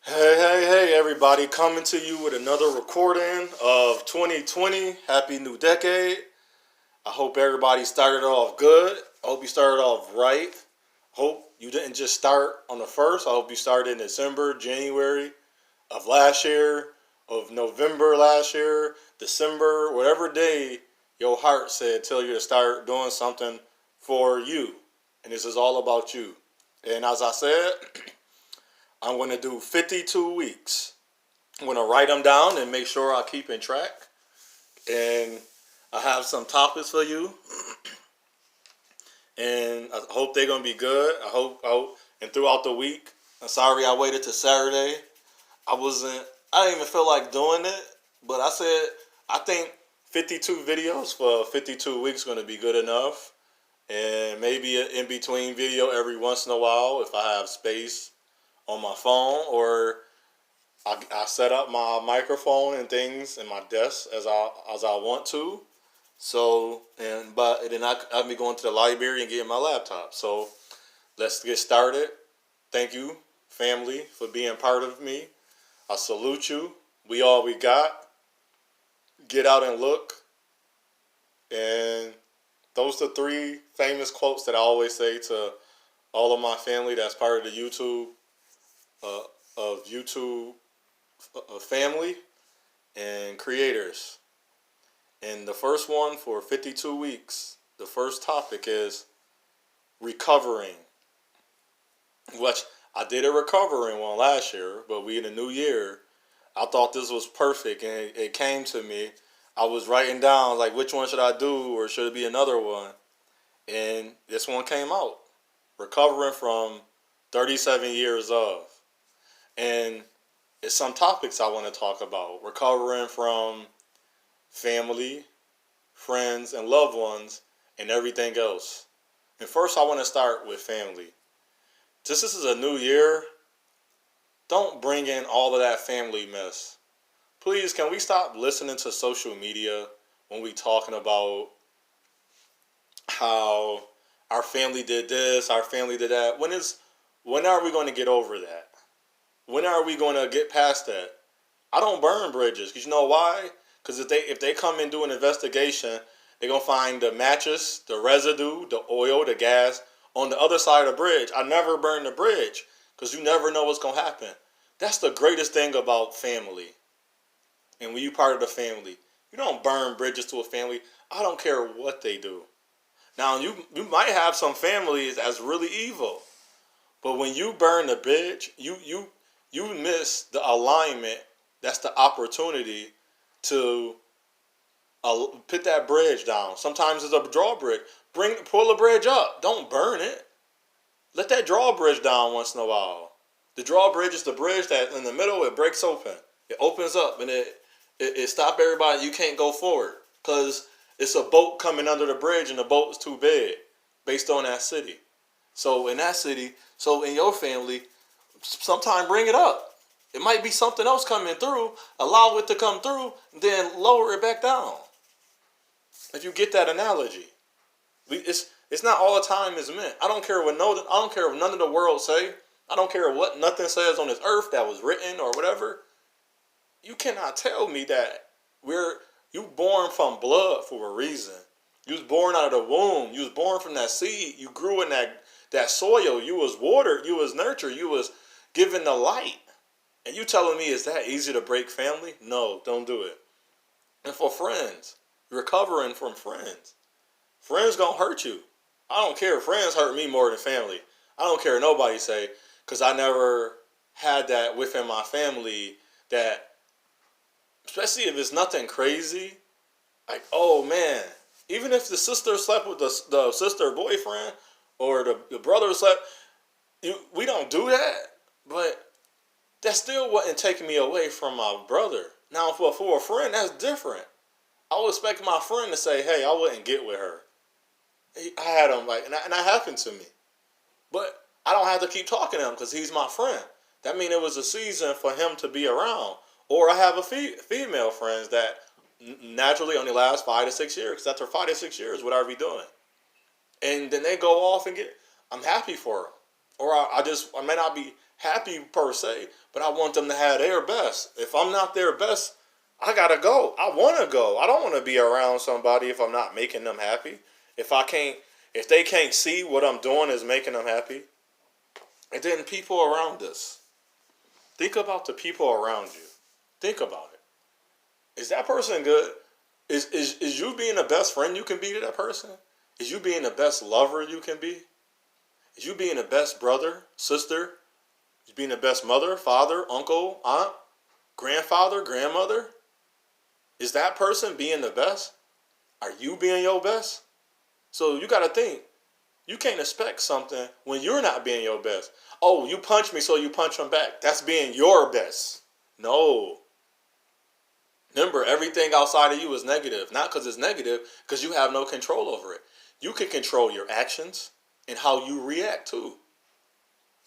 Hey, everybody, coming to you with another recording of 2020. Happy new decade. I hope everybody started off good. I hope you started off right. Hope you didn't just start on the 1st. I hope you started in December, January of last year, of November last year, December, whatever day your heart said tell you to start doing something for you. And this is all about you. And as I said, I'm going to do 52 weeks. I'm going to write them down and make sure I keep in track. And I have some topics for you. And I hope they're going to be good. And throughout the week, I'm sorry I waited till Saturday. I didn't even feel like doing it. But I said, I think 52 videos for 52 weeks is going to be good enough. And maybe an in-between video every once in a while if I have space on my phone, or I set up my microphone and things in my desk as I want to. So but then I'll be going to the library and getting my laptop. So let's get started. Thank you, family, for being part of me. I salute you. We all we got. Get out and look. And those are the three famous quotes that I always say to all of my family that's part of the YouTube family and creators. And the first one for 52 weeks, the first topic is recovering. Which I did a recovering one last year, but we in a new year. I thought this was perfect, and it came to me. I was writing down like which one should I do, or should it be another one? And this one came out. Recovering from 37 years of. And it's some topics I want to talk about. Recovering from family, friends, and loved ones, and everything else. And first, I want to start with family. Since this is a new year, don't bring in all of that family mess. Please, can we stop listening to social media when we talking about how our family did this, our family did that? When are we going to get over that? When are we going to get past that? I don't burn bridges, because you know why? Because if they come and do an investigation, they're going to find the mattress, the residue, the oil, the gas on the other side of the bridge. I never burn the bridge, because you never know what's going to happen. That's the greatest thing about family. And when you're part of the family, you don't burn bridges to a family. I don't care what they do. Now, you might have some families that's really evil. But when you burn the bridge, you miss the alignment. That's the opportunity to put that bridge down. Sometimes it's a drawbridge. Pull the bridge up. Don't burn it. Let that drawbridge down once in a while. The drawbridge is the bridge that in the middle it breaks open. It opens up and it stops everybody. You can't go forward because it's a boat coming under the bridge and the boat is too big based on that city. So in that city, so in your family, sometime bring it up. It might be something else coming through. Allow it to come through, then lower it back down. If you get that analogy, it's not all the time is meant. I don't care what none of the world say. I don't care what nothing says on this earth that was written or whatever. You cannot tell me that you born from blood for a reason. You was born out of the womb. You was born from that seed. You grew in that soil. You was watered. You was nurtured. You was given the light. And you telling me it's that easy to break family? No, don't do it. And for friends, recovering from friends. Friends gonna hurt you. I don't care. Friends hurt me more than family. I don't care what nobody say, because I never had that within my family that, especially if it's nothing crazy, like, oh man, even if the sister slept with the sister boyfriend or the brother slept, we don't do that, but that still wasn't taking me away from my brother. Now, for a friend, that's different. I would expect my friend to say, hey, I wouldn't get with her. I had him, and that happened to me. But I don't have to keep talking to him because he's my friend. That means it was a season for him to be around. Or I have female friends that naturally only last 5 to 6 years. Because after 5 to 6 years, what are we doing? And then they go off and I'm happy for them. Or I may not be happy per se, but I want them to have their best. If I'm not their best, I gotta go. I want to go. I don't want to be around somebody if I'm not making them happy. If they can't see what I'm doing is making them happy. And then people around us. Think about the people around you. Think about it. Is that person good? Is you being the best friend you can be to that person? Is you being the best lover you can be? Is you being the best brother, sister? Is being the best mother, father, uncle, aunt, grandfather, grandmother? Is that person being the best? Are you being your best? So you got to think. You can't expect something when you're not being your best. Oh, you punch me, so you punch them back. That's being your best. No. Remember, everything outside of you is negative. Not because it's negative, because you have no control over it. You can control your actions and how you react too.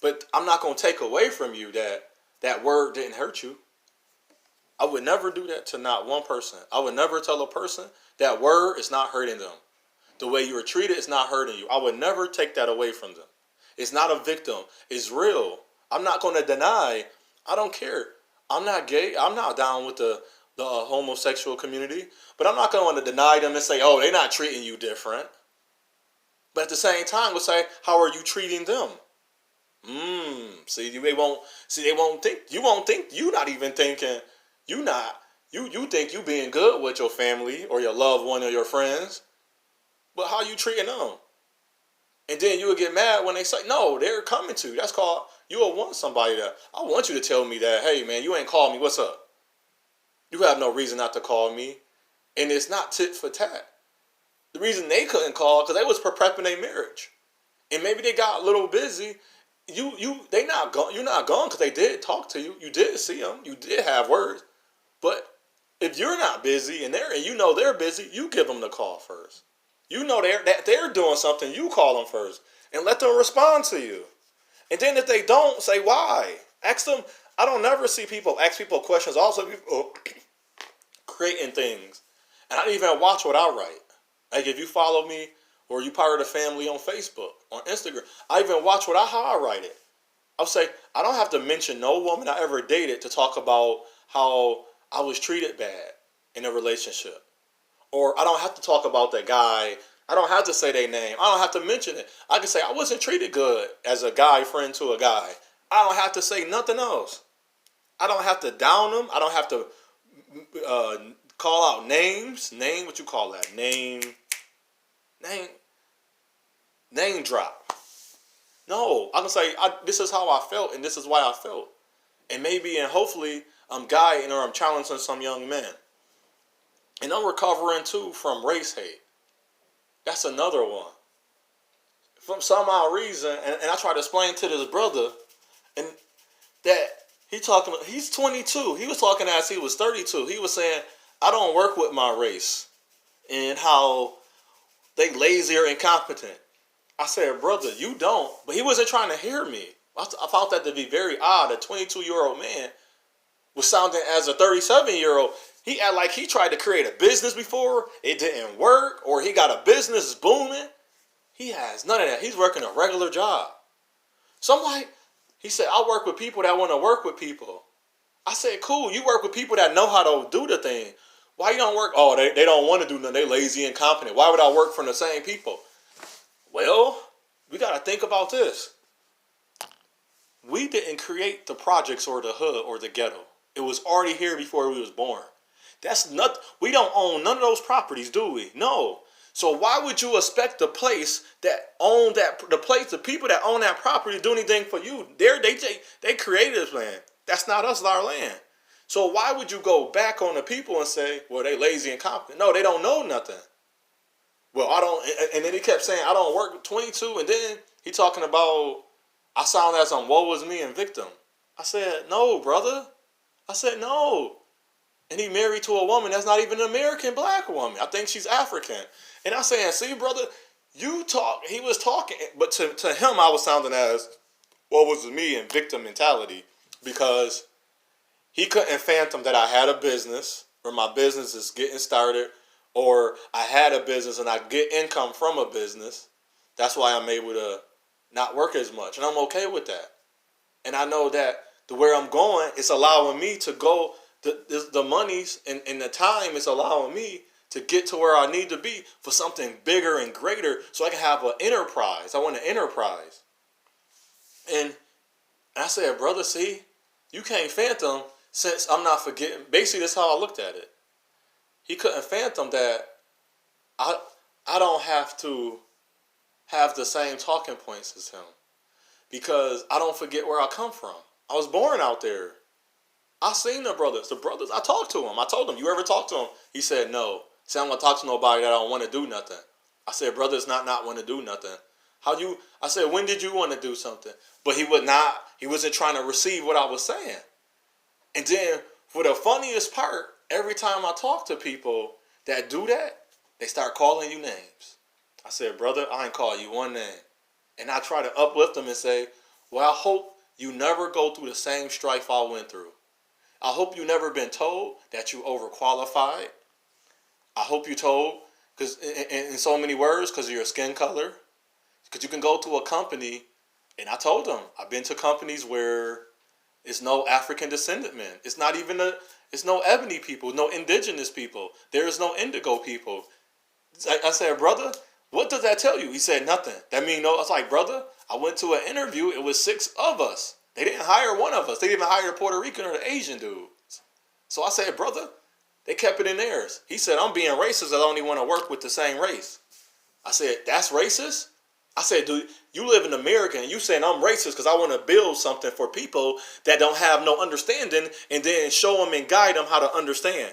But I'm not going to take away from you that word didn't hurt you. I would never do that to not one person. I would never tell a person that word is not hurting them. The way you were treated is not hurting you. I would never take that away from them. It's not a victim. It's real. I'm not going to deny. I don't care. I'm not gay. I'm not down with the homosexual community. But I'm not going to deny them and say, oh, they're not treating you different. But at the same time, we'll say, how are you treating them? They won't think. You won't think. You're not even thinking. You think you being good with your family or your loved one or your friends. But how you treating them? And then you would get mad when they say, no, they're coming to you. That's called, you will want somebody that, I want you to tell me that, hey, man, you ain't called me. What's up? You have no reason not to call me. And it's not tit for tat. The reason they couldn't call, because they was prepping their marriage. And maybe they got a little busy. You're not gone because they did talk to you. You did see them. You did have words. But if you're not busy and you know they're busy, you give them the call first. You know they're doing something, you call them first. And let them respond to you. And then if they don't, say why. Ask them. I don't never see people ask people questions. Also, people creating things. And I don't even watch what I write. Like if you follow me or you part of the family on Facebook, on Instagram, I even watch how I write it. I'll say, I don't have to mention no woman I ever dated to talk about how I was treated bad in a relationship. Or I don't have to talk about that guy. I don't have to say their name. I don't have to mention it. I can say I wasn't treated good as a guy friend to a guy. I don't have to say nothing else. I don't have to down them. I don't have to call out names. Name, what you call that? Name drop. No, I can say this is how I felt and this is why I felt. And maybe and hopefully I'm guiding or I'm challenging some young men. And I'm recovering too from race hate. That's another one. From some odd reason, and I try to explain to this brother, and that he's 22. He was talking as he was 32. He was saying, I don't work with my race and how they lazy or incompetent. I said, brother, you don't. But he wasn't trying to hear me. I found that to be very odd. A 22-year-old man was sounding as a 37-year-old. He act like he tried to create a business before. It didn't work. Or he got a business booming. He has none of that. He's working a regular job. So I'm like, he said, I work with people that want to work with people. I said, cool. You work with people that know how to do the thing. Why you don't work? Oh, they don't want to do nothing. They lazy and incompetent. Why would I work for the same people? Well, we got to think about this. We didn't create the projects or the hood or the ghetto. It was already here before we was born. We don't own none of those properties, do we? No. So why would you expect the place that own the people that own that property to do anything for you? They created this land. That's not us, it's our land. So why would you go back on the people and say, well, they lazy and incompetent? No, they don't know nothing. Well, I don't, and then he kept saying, I don't work 22, and then he talking about, I sound as I'm woe is me and victim. I said, no, brother. I said, no. And he married to a woman that's not even an American black woman. I think she's African. And I'm saying, see, brother, he was talking, but to him, I was sounding as, woe is me and victim mentality, because he couldn't fathom that I had a business, or my business is getting started, or I had a business and I get income from a business. That's why I'm able to not work as much. And I'm okay with that. And I know that where I'm going is allowing me to go. The monies and the time is allowing me to get to where I need to be for something bigger and greater, so I can have an enterprise. I want an enterprise. And I said, brother, see, you can't fathom, since I'm not forgetting. Basically, that's how I looked at it. He couldn't fathom that I don't have to have the same talking points as him, because I don't forget where I come from. I was born out there. I seen the brothers. I talked to him. I told him, you ever talk to him? He said, no. He said, I'm going to talk to nobody that I don't want to do nothing. I said, brother, it's not want to do nothing. I said, when did you want to do something? But he wasn't trying to receive what I was saying. And then, for the funniest part, every time I talk to people that do that, they start calling you names. I said, brother, I ain't call you one name. And I try to uplift them and say, well, I hope you never go through the same strife I went through. I hope you never been told that you overqualified. I hope you told, because in so many words, because of your skin color. Because you can go to a company, and I told them, I've been to companies where it's no African Descendant Man. It's not even it's no ebony people, no indigenous people. There is no indigo people. I said, brother, what does that tell you? He said, nothing. That mean no. I was like, brother, I went to an interview. It was 6 of us. They didn't hire one of us. They didn't even hire the Puerto Rican or the Asian dude. So I said, brother, they kept it in theirs. He said, I'm being racist. I only want to work with the same race. I said, that's racist? I said, dude, you live in America and you saying I'm racist because I want to build something for people that don't have no understanding, and then show them and guide them how to understand.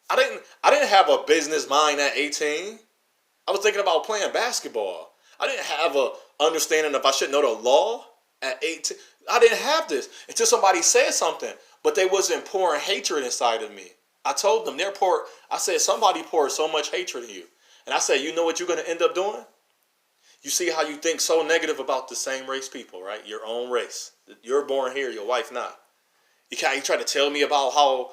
I didn't have a business mind at 18. I was thinking about playing basketball. I didn't have a understanding if I should know the law at 18. I didn't have this until somebody said something, but they wasn't pouring hatred inside of me. I told them I said, somebody poured so much hatred in you. And I said, you know what you're going to end up doing? You see how you think so negative about the same race people, right? Your own race. You're born here, your wife not. You try to tell me about how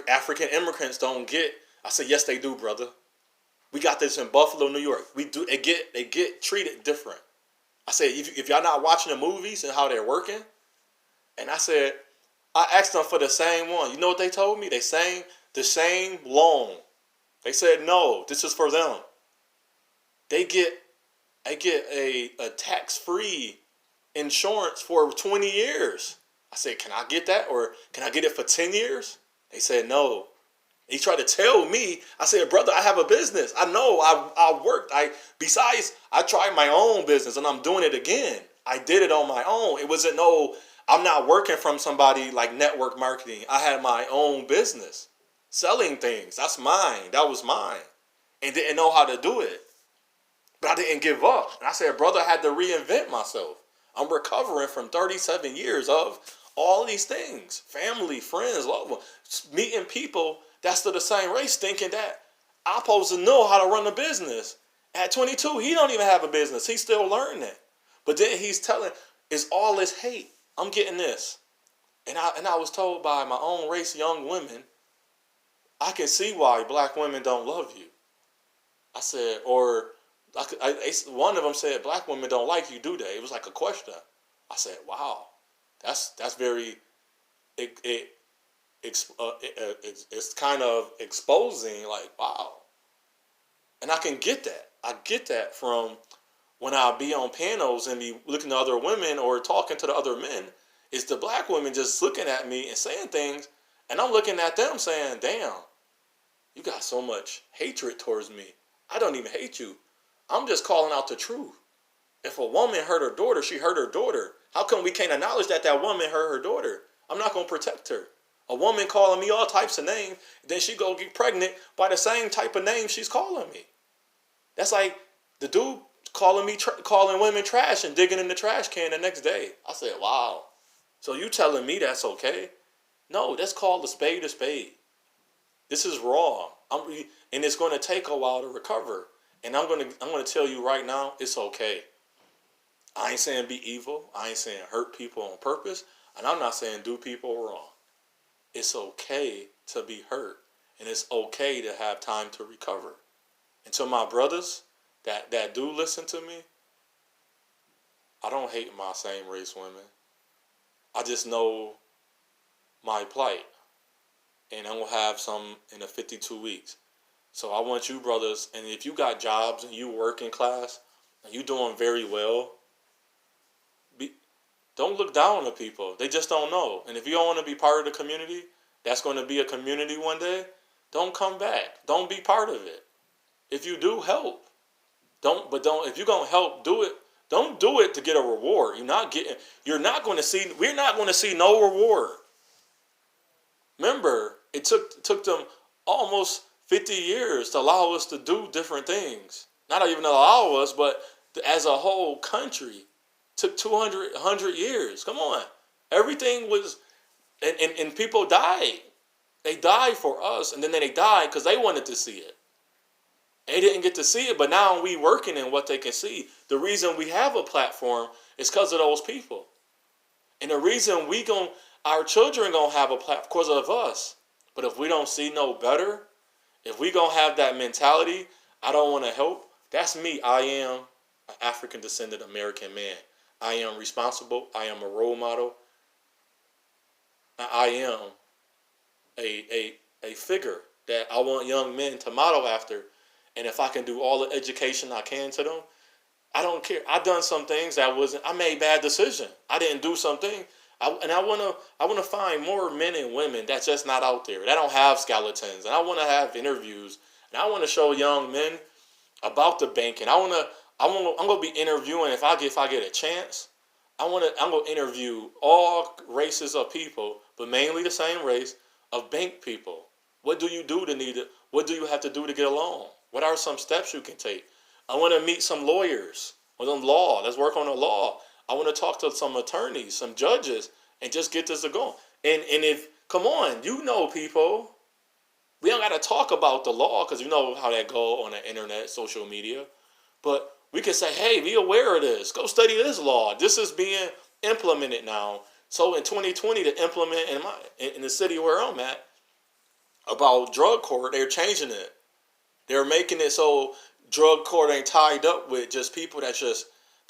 African immigrants don't get. I said, yes, they do, brother. We got this in Buffalo, New York. We do. They get treated different. I said, if y'all not watching the movies and how they're working, and I asked them for the same one. You know what they told me? They sang the same loan. They said, no, this is for them. I get a tax-free insurance for 20 years. I said, can I get that? Or can I get it for 10 years? They said, no. He tried to tell me. I said, brother, I have a business. I know. I worked. Besides, I tried my own business and I'm doing it again. I did it on my own. It wasn't I'm not working from somebody like network marketing. I had my own business. Selling things. That's mine. That was mine. And didn't know how to do it. But I didn't give up. And I said, brother, I had to reinvent myself. I'm recovering from 37 years of all these things. Family, friends, loved ones. Meeting people that's of the same race, thinking that I'm supposed to know how to run a business. At 22, he don't even have a business. He's still learning. But then he's telling, it's all this hate. I'm getting this. And I was told by my own race, young women, I can see why black women don't love you. I said, one of them said, black women don't like you, do they? It was like a question. I said, wow, that's very, it's kind of exposing, like, wow. And I can get that. I get that from when I be on panels and be looking at other women or talking to the other men. It's the black women just looking at me and saying things, and I'm looking at them saying, damn, you got so much hatred towards me. I don't even hate you. I'm just calling out the truth. If a woman hurt her daughter, she hurt her daughter. How come we can't acknowledge that woman hurt her daughter? I'm not going to protect her. A woman calling me all types of names, then she go get pregnant by the same type of name she's calling me. That's like the dude calling women trash and digging in the trash can the next day. I said, wow. So you telling me that's okay? No, that's called a spade a spade. This is wrong. And it's going to take a while to recover. And I'm going to tell you right now, it's okay. I ain't saying be evil. I ain't saying hurt people on purpose. And I'm not saying do people wrong. It's okay to be hurt. And it's okay to have time to recover. And to my brothers that do listen to me, I don't hate my same race women. I just know my plight. And I'm going to have some in the 52 weeks. So I want you brothers, and if you got jobs and you working class and you doing very well, don't look down on people. They just don't know. And if you don't want to be part of the community, that's going to be a community one day, don't come back. Don't be part of it. If you do, help. If you're going to help, do it. Don't do it to get a reward. We're not going to see no reward. Remember, it took them almost 50 years to allow us to do different things. Not even allow us, but as a whole country, took 100 years. Come on. Everything was, and people died. They died for us, and then they died because they wanted to see it. They didn't get to see it, but now we working in what they can see. The reason we have a platform is because of those people. And the reason our children gonna have a platform because of us. But if we don't see no better, if we gonna have that mentality, I don't want to help. That's me. I am an African Descendant American man. I am responsible. I am a role model. I am a figure that I want young men to model after. And if I can do all the education I can to them, I don't care. I done some things I made bad decisions. I didn't do something. I want to find more men and women that's just not out there. That don't have skeletons. And I want to have interviews. And I want to show young men about the banking. I'm gonna be interviewing if I get a chance. I'm gonna interview all races of people, but mainly the same race of bank people. What do you do to need it? What do you have to do to get along? What are some steps you can take? I want to meet some lawyers or some law. Let's work on the law. I want to talk to some attorneys, some judges, and just get this to go. And come on, people. We don't got to talk about the law because you know how that go on the internet, social media. But we can say, hey, be aware of this. Go study this law. This is being implemented now. So in 2020, to implement in the city where I'm at about drug court, they're changing it. They're making it so drug court ain't tied up with just people that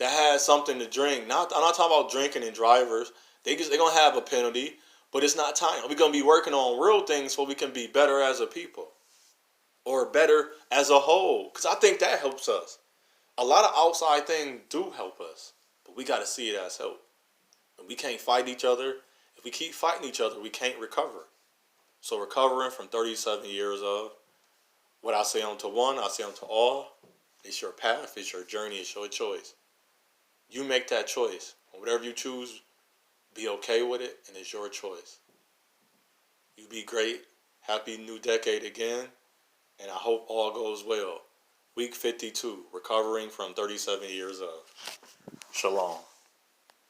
has something to drink. I'm not talking about drinking and drivers. They're gonna have a penalty, but it's not time. We're gonna be working on real things so we can be better as a people or better as a whole. Because I think that helps us. A lot of outside things do help us, but we got to see it as help. And we can't fight each other. If we keep fighting each other, we can't recover. So recovering from 37 years of what I say unto one, I say unto all. It's your path, it's your journey, it's your choice. You make that choice. Whatever you choose, be okay with it, and it's your choice. You be great. Happy new decade again, and I hope all goes well. Week 52, recovering from 37 years of. Shalom.